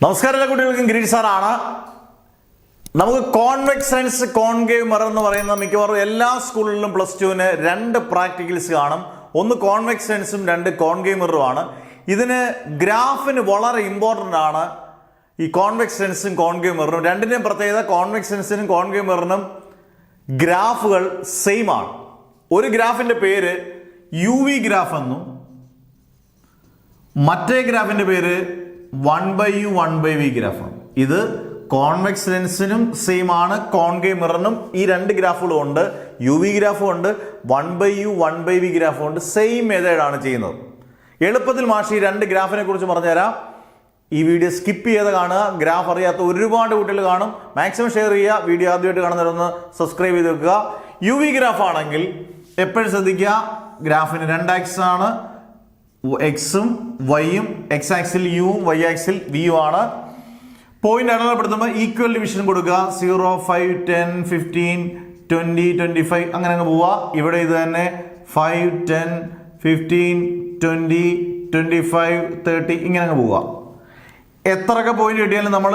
നമസ്കാരം എല്ലാ കുട്ടികൾക്കും ഗിരീഷ് സാറാണ്. നമുക്ക് കോൺവെക്സ് ലെൻസ് കോൺകേവ് മിറർ എന്ന് പറയുന്ന മിക്കവാറും എല്ലാ സ്കൂളിലും പ്ലസ് ടുവിന് രണ്ട് പ്രാക്ടിക്കൽസ് കാണും. ഒന്ന് കോൺവെക്സ് ലെൻസും രണ്ട് കോൺകേവ് മിററുമാണ്. ഇതിന് ഗ്രാഫിന് വളരെ ഇമ്പോർട്ടൻ്റ് ആണ്. ഈ കോൺവെക്സ് ലെൻസും കോൺകേവ് മിററും രണ്ടിൻ്റെയും പ്രത്യേകത, കോൺവെക്സ് ലെൻസിനും കോൺകേവ് മിററിനും ഗ്രാഫുകൾ സെയിം ആണ്. ഒരു ഗ്രാഫിന്റെ പേര് UV ഗ്രാഫ് എന്നും മറ്റേ ഗ്രാഫിന്റെ പേര് 1/U 1/V ഗ്രാഫാണ്. ഇത് കോൺവെക്സ് ലെൻസിനും സെയിം ആണ്, കോൺകേവ് മിററിനും ഈ രണ്ട് ഗ്രാഫുകളും ഉണ്ട്. UV ഗ്രാഫും ഉണ്ട്, 1/U 1/V ഗ്രാഫും ഉണ്ട്. സെയിം മെത്തേഡാണ് ചെയ്യുന്നത്. എളുപ്പത്തിൽ മാഷി ഈ രണ്ട് ഗ്രാഫിനെ കുറിച്ച് പറഞ്ഞുതരാം. ഈ വീഡിയോ സ്കിപ്പ് ചെയ്ത് കാണുക. ഗ്രാഫ് അറിയാത്ത ഒരുപാട് കുട്ടികൾ കാണും. മാക്സിമം ഷെയർ ചെയ്യുക. വീഡിയോ ആദ്യമായിട്ട് കാണുന്നവരൊന്ന് സബ്സ്ക്രൈബ് ചെയ്ത് വെക്കുക. UV ഗ്രാഫ് ആണെങ്കിൽ എപ്പോഴും ശ്രദ്ധിക്കുക, ഗ്രാഫിന് രണ്ട് ആക്സിസ് ആണ്, എക്സും വൈയും. എക്സ് ആക്സിൽ യുവും വൈ ആക്സിൽ വിയും ആണ്. പോയിന്റ് അടയാളപ്പെടുത്തുമ്പോൾ ഈക്വൽ ഡിവിഷൻ കൊടുക്കുക. 0, 5, 10, 15, 20, 25 അങ്ങനെ അങ്ങ് പോവുക. ഇവിടെ ഇത് തന്നെ 5, 10, 15, 20, 25, 30 ഇങ്ങനെ അങ്ങ് പോവുക. എത്രയൊക്കെ പോയിന്റ് കിട്ടിയാലും നമ്മൾ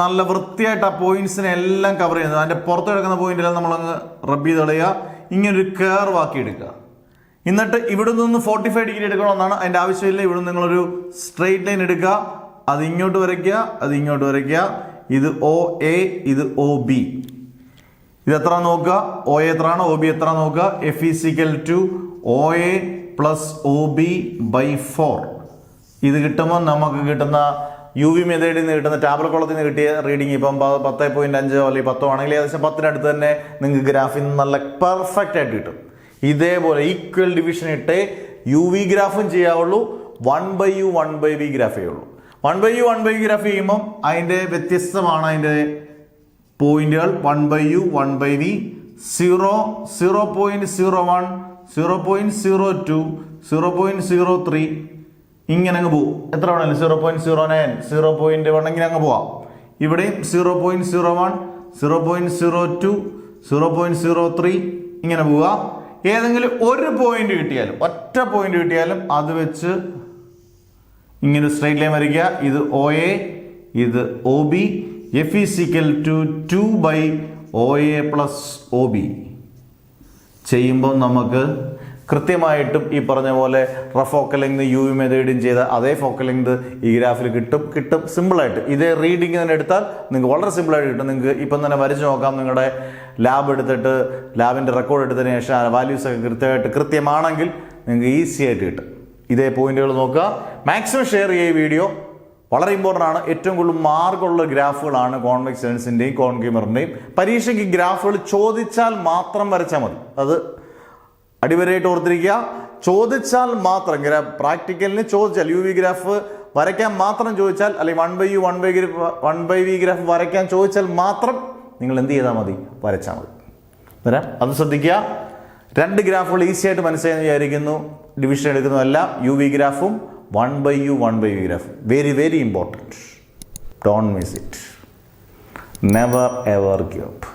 നല്ല വൃത്തിയായിട്ട് ആ പോയിന്റ്സിനെ എല്ലാം കവർ ചെയ്യുന്നത്. അതിന്റെ പുറത്ത് കിടക്കുന്ന പോയിന്റെല്ലാം നമ്മളങ്ങ് റബ്ബ് ചെയ്ത് കളയുക. ഇങ്ങനൊരു കേർവ് ആക്കി എടുക്കുക. എന്നിട്ട് ഇവിടെ നിന്ന് 45 ഡിഗ്രി എടുക്കണമെന്നാണ്. അതിന്റെ ആവശ്യമില്ല. ഇവിടെ നിങ്ങളൊരു സ്ട്രെയിറ്റ് ലൈൻ എടുക്കുക, അത് ഇങ്ങോട്ട് വരയ്ക്കുക, അത് ഇങ്ങോട്ട് വരയ്ക്കുക. ഇത് OA, ഇത് OB. ഇത് എത്ര നോക്കുക, OA എത്രയാണ്, OB എത്ര നോക്കുക. F = OA + OB/4. ഇത് കിട്ടുമ്പോൾ നമുക്ക് കിട്ടുന്ന UV മെത്തേഡിൽ നിന്ന് കിട്ടുന്ന ടാബ്ലർ കോളത്തിൽ നിന്ന് കിട്ടിയ റീഡിങ് ഇപ്പം 10.5 അല്ലെങ്കിൽ 10 ആണെങ്കിൽ ഏകദേശം 10-ന് തന്നെ നിങ്ങൾക്ക് ഗ്രാഫിൽ നിന്ന് നല്ല പെർഫെക്റ്റ് ആയിട്ട് കിട്ടും. ഇതേപോലെ ഈക്വൽ ഡിവിഷൻ ഇട്ടേ UV ഗ്രാഫും ചെയ്യാവുള്ളൂ, 1/U 1/V ഗ്രാഫേ ഉള്ളൂ. 1/U 1/V ഗ്രാഫ് ചെയ്യുമ്പം അതിൻ്റെ വ്യത്യസ്തമാണ് അതിൻ്റെ പോയിന്റുകൾ. 1/U 1/V 0, 0.01, 0.02, 0.03 ഇങ്ങനെ അങ്ങ് പോകും. എത്ര വേണമല്ലോ, 0.09, 0.1 ഇങ്ങനെ അങ്ങ് പോവാം. ഇവിടെയും 0.01, 0.02, 0.03 ഇങ്ങനെ പോവുക. ഏതെങ്കിലും ഒരു പോയിന്റ് കിട്ടിയാലും, ഒറ്റ പോയിന്റ് കിട്ടിയാലും അത് വെച്ച് ഇങ്ങനെ സ്ട്രൈറ്റ് ലൈൻ വരയ്ക്കുക. ഇത് OA, ഇത് OB. F = 2/OA + OB ചെയ്യുമ്പോൾ നമുക്ക് കൃത്യമായിട്ടും ഈ പറഞ്ഞ പോലെ ഫോക്കൽ ലെങ്ത് UV മെത്തേഡും ചെയ്ത അതേ ഫോക്കൽ ലെങ്ത് ഈ ഗ്രാഫിൽ കിട്ടും സിമ്പിളായിട്ട്. ഇതേ റീഡിങ് തന്നെ എടുത്താൽ നിങ്ങൾക്ക് വളരെ സിമ്പിളായിട്ട് കിട്ടും. നിങ്ങൾക്ക് ഇപ്പം തന്നെ വരച്ച് നോക്കാം. നിങ്ങളുടെ ലാബ് എടുത്തിട്ട് ലാബിൻ്റെ റെക്കോർഡ് എടുത്തതിന് ശേഷം വാല്യൂസ് ഒക്കെ കൃത്യമാണെങ്കിൽ നിങ്ങൾക്ക് ഈസി ആയിട്ട് കിട്ടും. ഇതേ പോയിന്റുകൾ നോക്കുക. മാക്സിമം ഷെയർ ചെയ്യുക. വീഡിയോ വളരെ ഇമ്പോർട്ടൻ്റ് ആണ്. ഏറ്റവും കൂടുതൽ മാർക്കുള്ള ഗ്രാഫുകളാണ് കോൺവെക്സ് ലെൻസിൻ്റെയും കോൺകേവ് മിററിൻ്റെയും. പരീക്ഷയ്ക്ക് ഗ്രാഫുകൾ ചോദിച്ചാൽ മാത്രം വരച്ചാൽ മതി. അത് അടിവരയായിട്ട് ഓർത്തിരിക്കുക. ചോദിച്ചാൽ മാത്രം പ്രാക്ടിക്കലിന് ചോദിച്ചാൽ UV ഗ്രാഫ് വരയ്ക്കാൻ മാത്രം ചോദിച്ചാൽ, അല്ലെങ്കിൽ 1/U 1/V ഗ്രാഫ് വരയ്ക്കാൻ ചോദിച്ചാൽ മാത്രം നിങ്ങൾ എന്ത് ചെയ്താൽ മതി, വരച്ചാൽ മതി. വരാം, അത് ശ്രദ്ധിക്കുക. രണ്ട് ഗ്രാഫുകൾ ഈസി ആയിട്ട് മനസ്സിലായെന്ന് വിചാരിക്കുന്നു. ഡിവിഷൻ എടുക്കുന്നതല്ല. UV ഗ്രാഫും 1/U 1/V ഗ്രാഫും very very important. Don't miss it. Never ever give up.